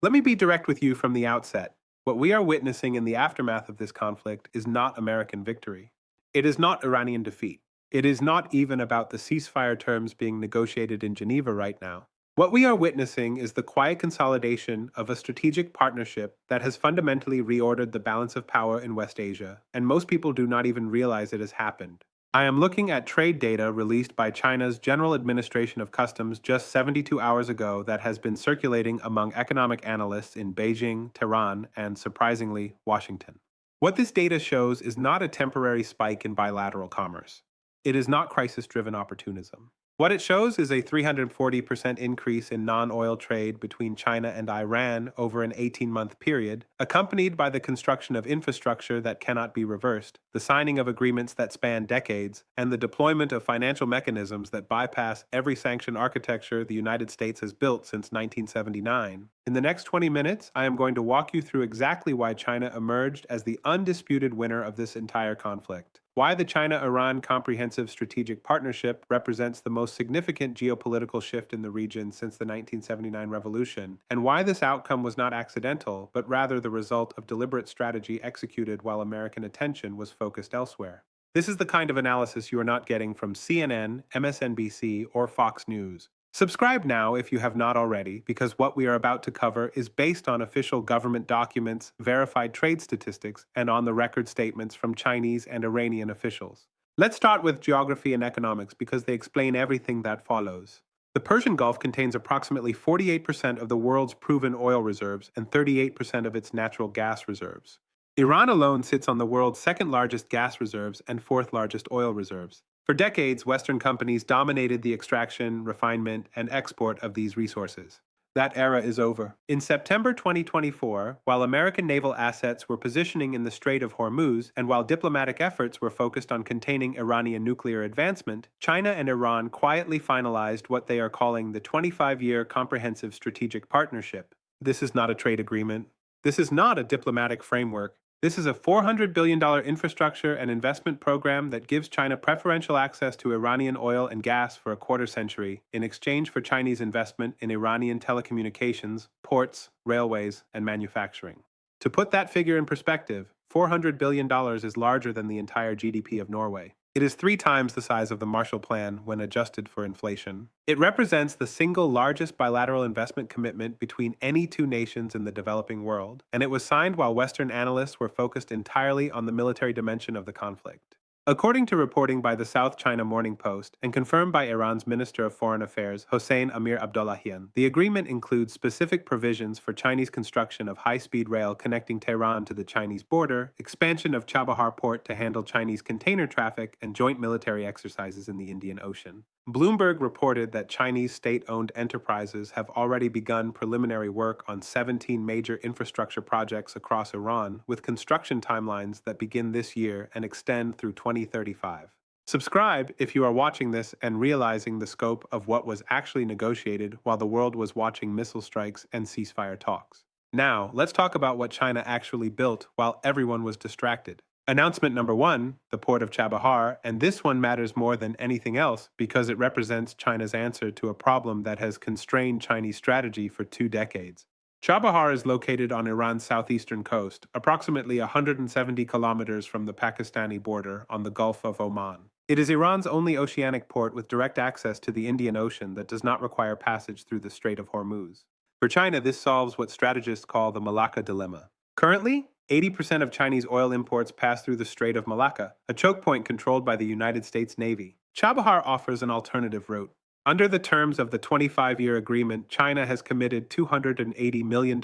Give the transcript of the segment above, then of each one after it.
Let me be direct with you from the outset. What we are witnessing in the aftermath of this conflict is not American victory. It is not Iranian defeat. It is not even about the ceasefire terms being negotiated in Geneva right now. What we are witnessing is the quiet consolidation of a strategic partnership that has fundamentally reordered the balance of power in West Asia, and most people do not even realize it has happened. I am looking at trade data released by China's General Administration of Customs just 72 hours ago that has been circulating among economic analysts in Beijing, Tehran, and surprisingly, Washington. What this data shows is not a temporary spike in bilateral commerce. It is not crisis-driven opportunism. What it shows is a 340% increase in non-oil trade between China and Iran over an 18-month period, accompanied by the construction of infrastructure that cannot be reversed, the signing of agreements that span decades, and the deployment of financial mechanisms that bypass every sanction architecture the United States has built since 1979. In the next 20 minutes, I am going to walk you through exactly why China emerged as the undisputed winner of this entire conflict, why the China-Iran Comprehensive Strategic Partnership represents the most significant geopolitical shift in the region since the 1979 revolution, and why this outcome was not accidental, but rather the result of deliberate strategy executed while American attention was focused elsewhere. This is the kind of analysis you are not getting from CNN, MSNBC, or Fox News. Subscribe now if you have not already, because what we are about to cover is based on official government documents, verified trade statistics, and on-the-record statements from Chinese and Iranian officials. Let's start with geography and economics because they explain everything that follows. The Persian Gulf contains approximately 48% of the world's proven oil reserves and 38% of its natural gas reserves. Iran alone sits on the world's second-largest gas reserves and fourth-largest oil reserves. For decades, Western companies dominated the extraction, refinement, and export of these resources. That era is over. In September 2024, while American naval assets were positioning in the Strait of Hormuz, and while diplomatic efforts were focused on containing Iranian nuclear advancement, China and Iran quietly finalized what they are calling the 25-year Comprehensive Strategic Partnership. This is not a trade agreement. This is not a diplomatic framework. This is a $400 billion infrastructure and investment program that gives China preferential access to Iranian oil and gas for a quarter century in exchange for Chinese investment in Iranian telecommunications, ports, railways, and manufacturing. To put that figure in perspective, $400 billion is larger than the entire GDP of Norway. It is 3 times the size of the Marshall Plan when adjusted for inflation. It represents the single largest bilateral investment commitment between any 2 nations in the developing world, and it was signed while Western analysts were focused entirely on the military dimension of the conflict. According to reporting by the South China Morning Post and confirmed by Iran's Minister of Foreign Affairs Hossein Amir-Abdollahian, the agreement includes specific provisions for Chinese construction of high-speed rail connecting Tehran to the Chinese border, expansion of Chabahar port to handle Chinese container traffic, and joint military exercises in the Indian Ocean. Bloomberg reported that Chinese state-owned enterprises have already begun preliminary work on 17 major infrastructure projects across Iran, with construction timelines that begin this year and extend through 2035. Subscribe if you are watching this and realizing the scope of what was actually negotiated while the world was watching missile strikes and ceasefire talks. Now, let's talk about what China actually built while everyone was distracted. Announcement number 1, the port of Chabahar, and this one matters more than anything else because it represents China's answer to a problem that has constrained Chinese strategy for 2 decades. Chabahar is located on Iran's southeastern coast, approximately 170 kilometers from the Pakistani border on the Gulf of Oman. It is Iran's only oceanic port with direct access to the Indian Ocean that does not require passage through the Strait of Hormuz. For China, this solves what strategists call the Malacca dilemma. Currently, 80% of Chinese oil imports pass through the Strait of Malacca, a choke point controlled by the United States Navy. Chabahar offers an alternative route. Under the terms of the 25-year agreement, China has committed $280 million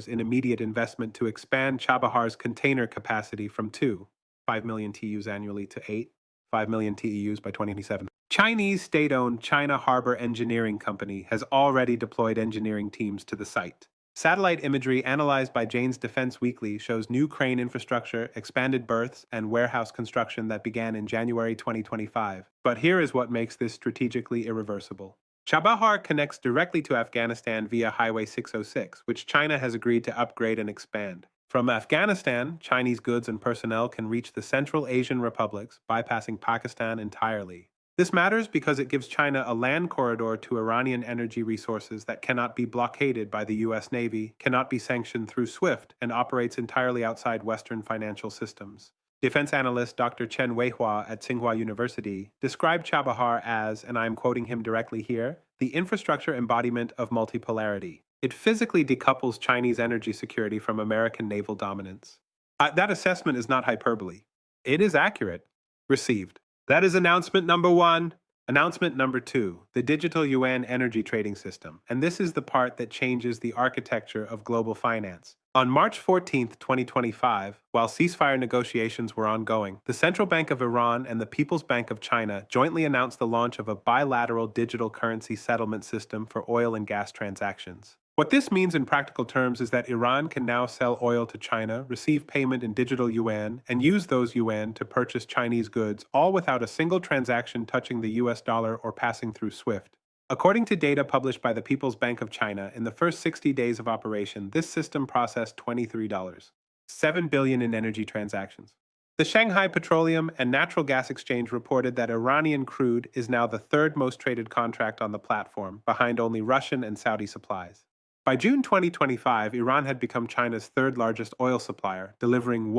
in immediate investment to expand Chabahar's container capacity from 5 million TEUs annually to 5 million TEUs by 2027. Chinese state-owned China Harbor Engineering Company has already deployed engineering teams to the site. Satellite imagery analyzed by Jane's Defense Weekly shows new crane infrastructure, expanded berths, and warehouse construction that began in January 2025. But here is what makes this strategically irreversible. Chabahar connects directly to Afghanistan via Highway 606, which China has agreed to upgrade and expand. From Afghanistan, Chinese goods and personnel can reach the Central Asian republics, bypassing Pakistan entirely. This matters because it gives China a land corridor to Iranian energy resources that cannot be blockaded by the U.S. Navy, cannot be sanctioned through SWIFT, and operates entirely outside Western financial systems. Defense analyst Dr. Chen Weihua at Tsinghua University described Chabahar as, and I am quoting him directly here, the infrastructure embodiment of multipolarity. It physically decouples Chinese energy security from American naval dominance. That assessment is not hyperbole. It is accurate. Received. That is announcement number one. Announcement number two, the digital yuan energy trading system. And this is the part that changes the architecture of global finance. On March 14, 2025, while ceasefire negotiations were ongoing, the Central Bank of Iran and the People's Bank of China jointly announced the launch of a bilateral digital currency settlement system for oil and gas transactions. What this means in practical terms is that Iran can now sell oil to China, receive payment in digital yuan, and use those yuan to purchase Chinese goods, all without a single transaction touching the US dollar or passing through SWIFT. According to data published by the People's Bank of China, in the first 60 days of operation, this system processed $7 billion in energy transactions. The Shanghai Petroleum and Natural Gas Exchange reported that Iranian crude is now the third most traded contract on the platform, behind only Russian and Saudi supplies. By June 2025, Iran had become China's third largest oil supplier, delivering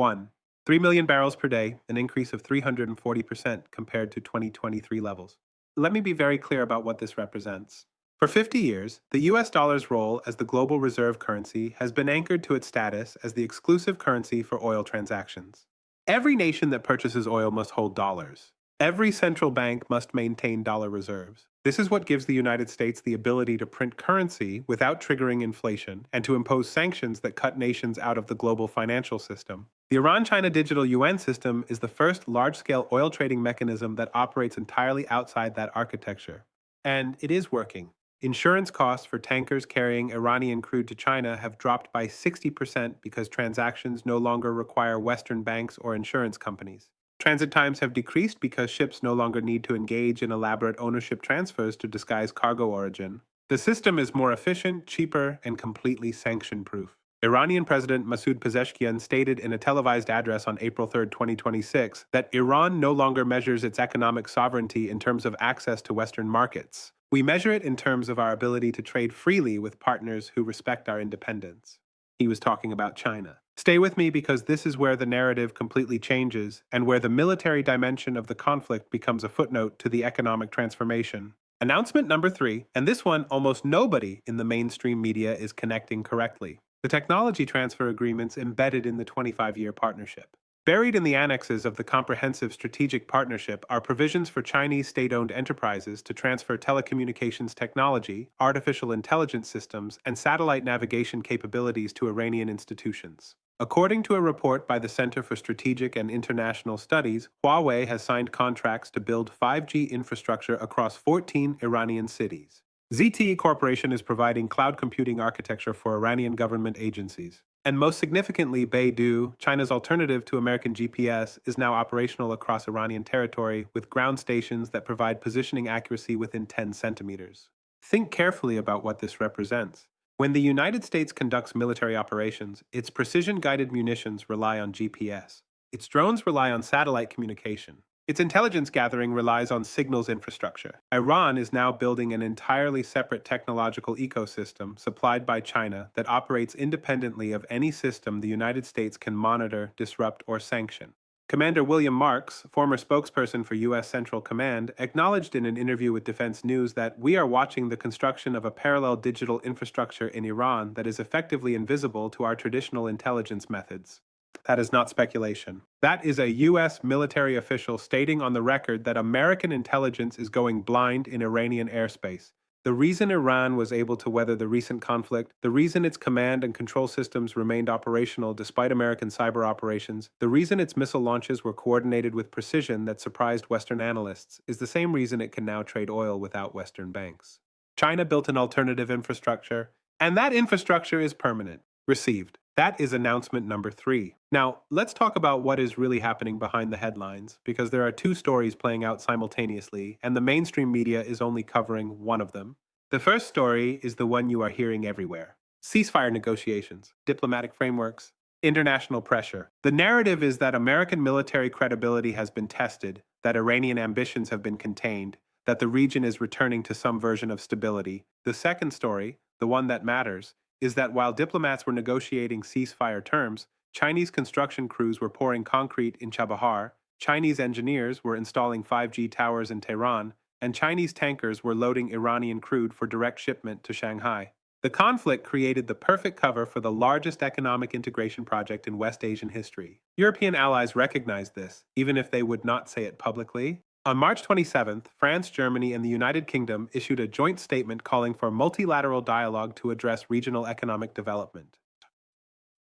3 million barrels per day, an increase of 340% compared to 2023 levels. Let me be very clear about what this represents. For 50 years, the US dollar's role as the global reserve currency has been anchored to its status as the exclusive currency for oil transactions. Every nation that purchases oil must hold dollars. Every central bank must maintain dollar reserves. This is what gives the United States the ability to print currency without triggering inflation and to impose sanctions that cut nations out of the global financial system. The Iran-China digital yuan system is the first large-scale oil trading mechanism that operates entirely outside that architecture. And it is working. Insurance costs for tankers carrying Iranian crude to China have dropped by 60% because transactions no longer require Western banks or insurance companies. Transit times have decreased because ships no longer need to engage in elaborate ownership transfers to disguise cargo origin. The system is more efficient, cheaper, and completely sanction-proof. Iranian President Masoud Pezeshkian stated in a televised address on April 3, 2026, that Iran no longer measures its economic sovereignty in terms of access to Western markets. We measure it in terms of our ability to trade freely with partners who respect our independence. He was talking about China. Stay with me because this is where the narrative completely changes and where the military dimension of the conflict becomes a footnote to the economic transformation. Announcement number 3, and this one almost nobody in the mainstream media is connecting correctly. The technology transfer agreements embedded in the 25-year partnership. Buried in the annexes of the Comprehensive Strategic Partnership are provisions for Chinese state-owned enterprises to transfer telecommunications technology, artificial intelligence systems, and satellite navigation capabilities to Iranian institutions. According to a report by the Center for Strategic and International Studies, Huawei has signed contracts to build 5G infrastructure across 14 Iranian cities. ZTE Corporation is providing cloud computing architecture for Iranian government agencies. And most significantly, Beidou, China's alternative to American GPS, is now operational across Iranian territory with ground stations that provide positioning accuracy within 10 centimeters. Think carefully about what this represents. When the United States conducts military operations, its precision-guided munitions rely on GPS. Its drones rely on satellite communication. Its intelligence gathering relies on signals infrastructure. Iran is now building an entirely separate technological ecosystem supplied by China that operates independently of any system the United States can monitor, disrupt, or sanction. Commander William Marks, former spokesperson for U.S. Central Command, acknowledged in an interview with Defense News that we are watching the construction of a parallel digital infrastructure in Iran that is effectively invisible to our traditional intelligence methods. That is not speculation. That is a U.S. military official stating on the record that American intelligence is going blind in Iranian airspace. The reason Iran was able to weather the recent conflict, the reason its command and control systems remained operational despite American cyber operations, the reason its missile launches were coordinated with precision that surprised Western analysts, is the same reason it can now trade oil without Western banks. China built an alternative infrastructure, and that infrastructure is permanent. Received. That is announcement number 3. Now, let's talk about what is really happening behind the headlines, because there are 2 stories playing out simultaneously, and the mainstream media is only covering one of them. The first story is the one you are hearing everywhere. Ceasefire negotiations, diplomatic frameworks, International pressure. The narrative is that American military credibility has been tested, that Iranian ambitions have been contained, that the region is returning to some version of stability. The second story, the one that matters, is that while diplomats were negotiating ceasefire terms, Chinese construction crews were pouring concrete in Chabahar, Chinese engineers were installing 5G towers in Tehran, and Chinese tankers were loading Iranian crude for direct shipment to Shanghai. The conflict created the perfect cover for the largest economic integration project in West Asian history. European allies recognized this, even if they would not say it publicly. On March 27th, France, Germany, and the United Kingdom issued a joint statement calling for multilateral dialogue to address regional economic development.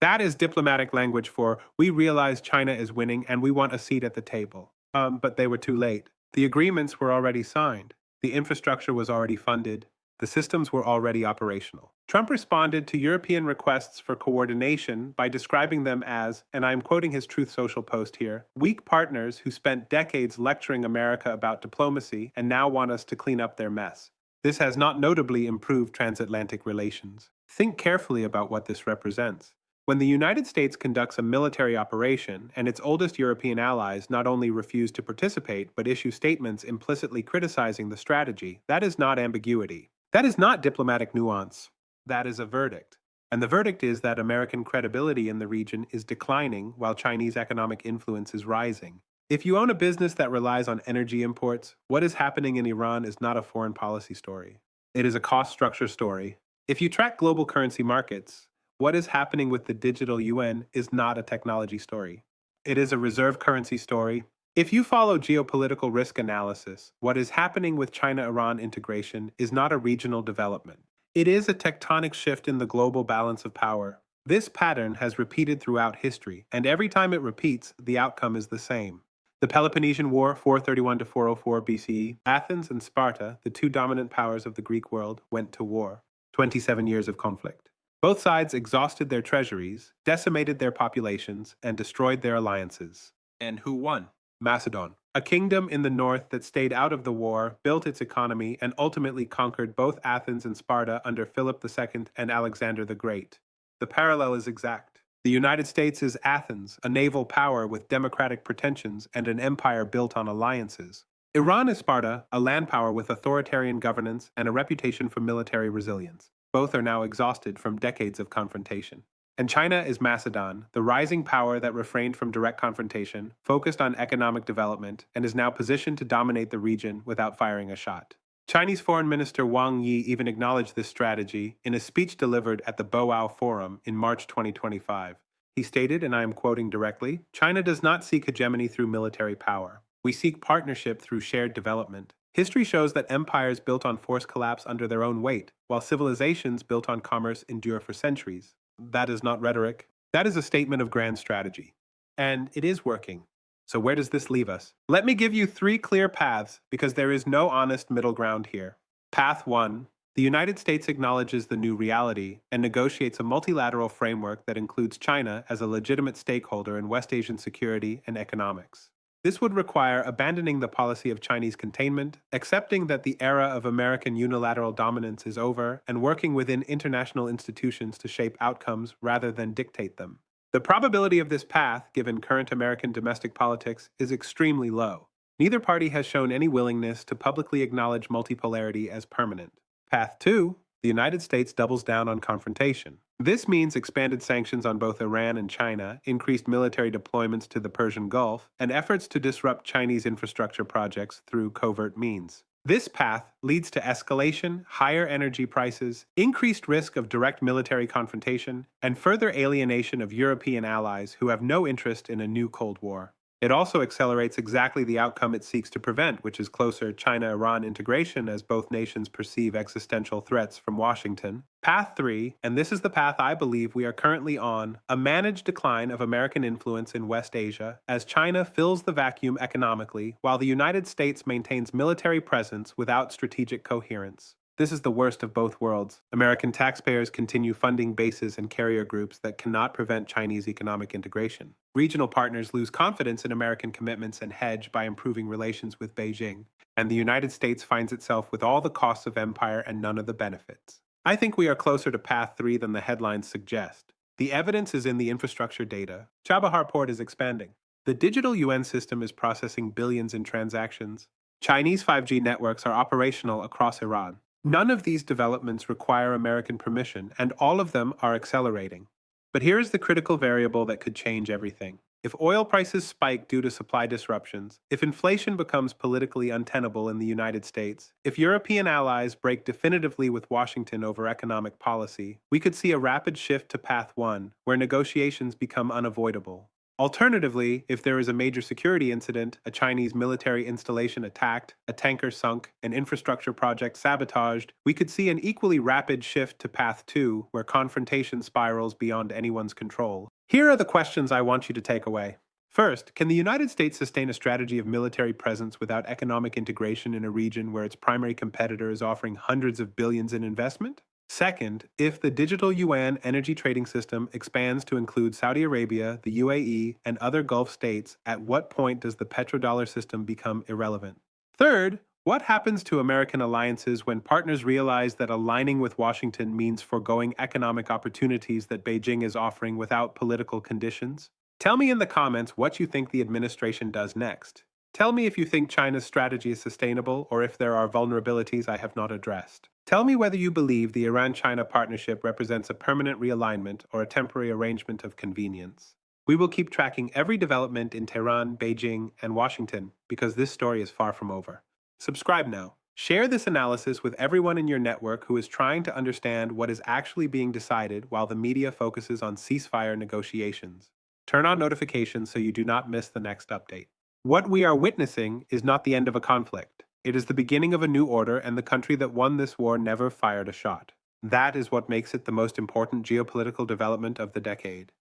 That is diplomatic language for, we realize China is winning and we want a seat at the table. But they were too late. The agreements were already signed. The infrastructure was already funded. The systems were already operational. Trump responded to European requests for coordination by describing them as, and I'm quoting his Truth Social post here, weak partners who spent decades lecturing America about diplomacy and now want us to clean up their mess. This has not notably improved transatlantic relations. Think carefully about what this represents. When the United States conducts a military operation and its oldest European allies not only refuse to participate but issue statements implicitly criticizing the strategy, that is not ambiguity. That is not diplomatic nuance. That is a verdict. And the verdict is that American credibility in the region is declining while Chinese economic influence is rising. If you own a business that relies on energy imports, what is happening in Iran is not a foreign policy story. It is a cost structure story. If you track global currency markets, what is happening with the digital yuan is not a technology story. It is a reserve currency story. If you follow geopolitical risk analysis, what is happening with China-Iran integration is not a regional development. It is a tectonic shift in the global balance of power. This pattern has repeated throughout history, and every time it repeats, the outcome is the same. The Peloponnesian War, 431 to 404 BCE, Athens and Sparta, the two dominant powers of the Greek world, went to war. 27 years of conflict. Both sides exhausted their treasuries, decimated their populations, and destroyed their alliances. And who won? Macedon, a kingdom in the north that stayed out of the war, built its economy, and ultimately conquered both Athens and Sparta under Philip II and Alexander the Great. The parallel is exact. The United States is Athens, a naval power with democratic pretensions and an empire built on alliances. Iran is Sparta, a land power with authoritarian governance and a reputation for military resilience. Both are now exhausted from decades of confrontation. And China is Macedon, the rising power that refrained from direct confrontation, focused on economic development, and is now positioned to dominate the region without firing a shot. Chinese Foreign Minister Wang Yi even acknowledged this strategy in a speech delivered at the Boao Forum in March 2025. He stated, and I am quoting directly, "China does not seek hegemony through military power. We seek partnership through shared development. History shows that empires built on force collapse under their own weight, while civilizations built on commerce endure for centuries." That is not rhetoric. That is a statement of grand strategy. And it is working. So where does this leave us? Let me give you 3 clear paths, because there is no honest middle ground here. Path 1. The United States acknowledges the new reality and negotiates a multilateral framework that includes China as a legitimate stakeholder in West Asian security and economics. This would require abandoning the policy of Chinese containment, accepting that the era of American unilateral dominance is over, and working within international institutions to shape outcomes rather than dictate them. The probability of this path, given current American domestic politics, is extremely low. Neither party has shown any willingness to publicly acknowledge multipolarity as permanent. Path 2. The United States doubles down on confrontation. This means expanded sanctions on both Iran and China, increased military deployments to the Persian Gulf, and efforts to disrupt Chinese infrastructure projects through covert means. This path leads to escalation, higher energy prices, increased risk of direct military confrontation, and further alienation of European allies who have no interest in a new Cold War. It also accelerates exactly the outcome it seeks to prevent, which is closer China-Iran integration as both nations perceive existential threats from Washington. Path 3, and this is the path I believe we are currently on, a managed decline of American influence in West Asia as China fills the vacuum economically while the United States maintains military presence without strategic coherence. This is the worst of both worlds. American taxpayers continue funding bases and carrier groups that cannot prevent Chinese economic integration. Regional partners lose confidence in American commitments and hedge by improving relations with Beijing. And the United States finds itself with all the costs of empire and none of the benefits. I think we are closer to path 3 than the headlines suggest. The evidence is in the infrastructure data. Chabahar port is expanding. The digital UN system is processing billions in transactions. Chinese 5G networks are operational across Iran. None of these developments require American permission, and all of them are accelerating. But here is the critical variable that could change everything. If oil prices spike due to supply disruptions, if inflation becomes politically untenable in the United States, if European allies break definitively with Washington over economic policy, we could see a rapid shift to Path 1, where negotiations become unavoidable. Alternatively, if there is a major security incident, a Chinese military installation attacked, a tanker sunk, an infrastructure project sabotaged, we could see an equally rapid shift to Path 2, where confrontation spirals beyond anyone's control. Here are the questions I want you to take away. First, can the United States sustain a strategy of military presence without economic integration in a region where its primary competitor is offering hundreds of billions in investment? Second, if the digital yuan energy trading system expands to include Saudi Arabia, the UAE, and other Gulf states, at what point does the petrodollar system become irrelevant? Third, what happens to American alliances when partners realize that aligning with Washington means foregoing economic opportunities that Beijing is offering without political conditions? Tell me in the comments what you think the administration does next. Tell me if you think China's strategy is sustainable or if there are vulnerabilities I have not addressed. Tell me whether you believe the Iran-China partnership represents a permanent realignment or a temporary arrangement of convenience. We will keep tracking every development in Tehran, Beijing, and Washington because this story is far from over. Subscribe now. Share this analysis with everyone in your network who is trying to understand what is actually being decided while the media focuses on ceasefire negotiations. Turn on notifications so you do not miss the next update. What we are witnessing is not the end of a conflict. It is the beginning of a new order, and the country that won this war never fired a shot. That is what makes it the most important geopolitical development of the decade.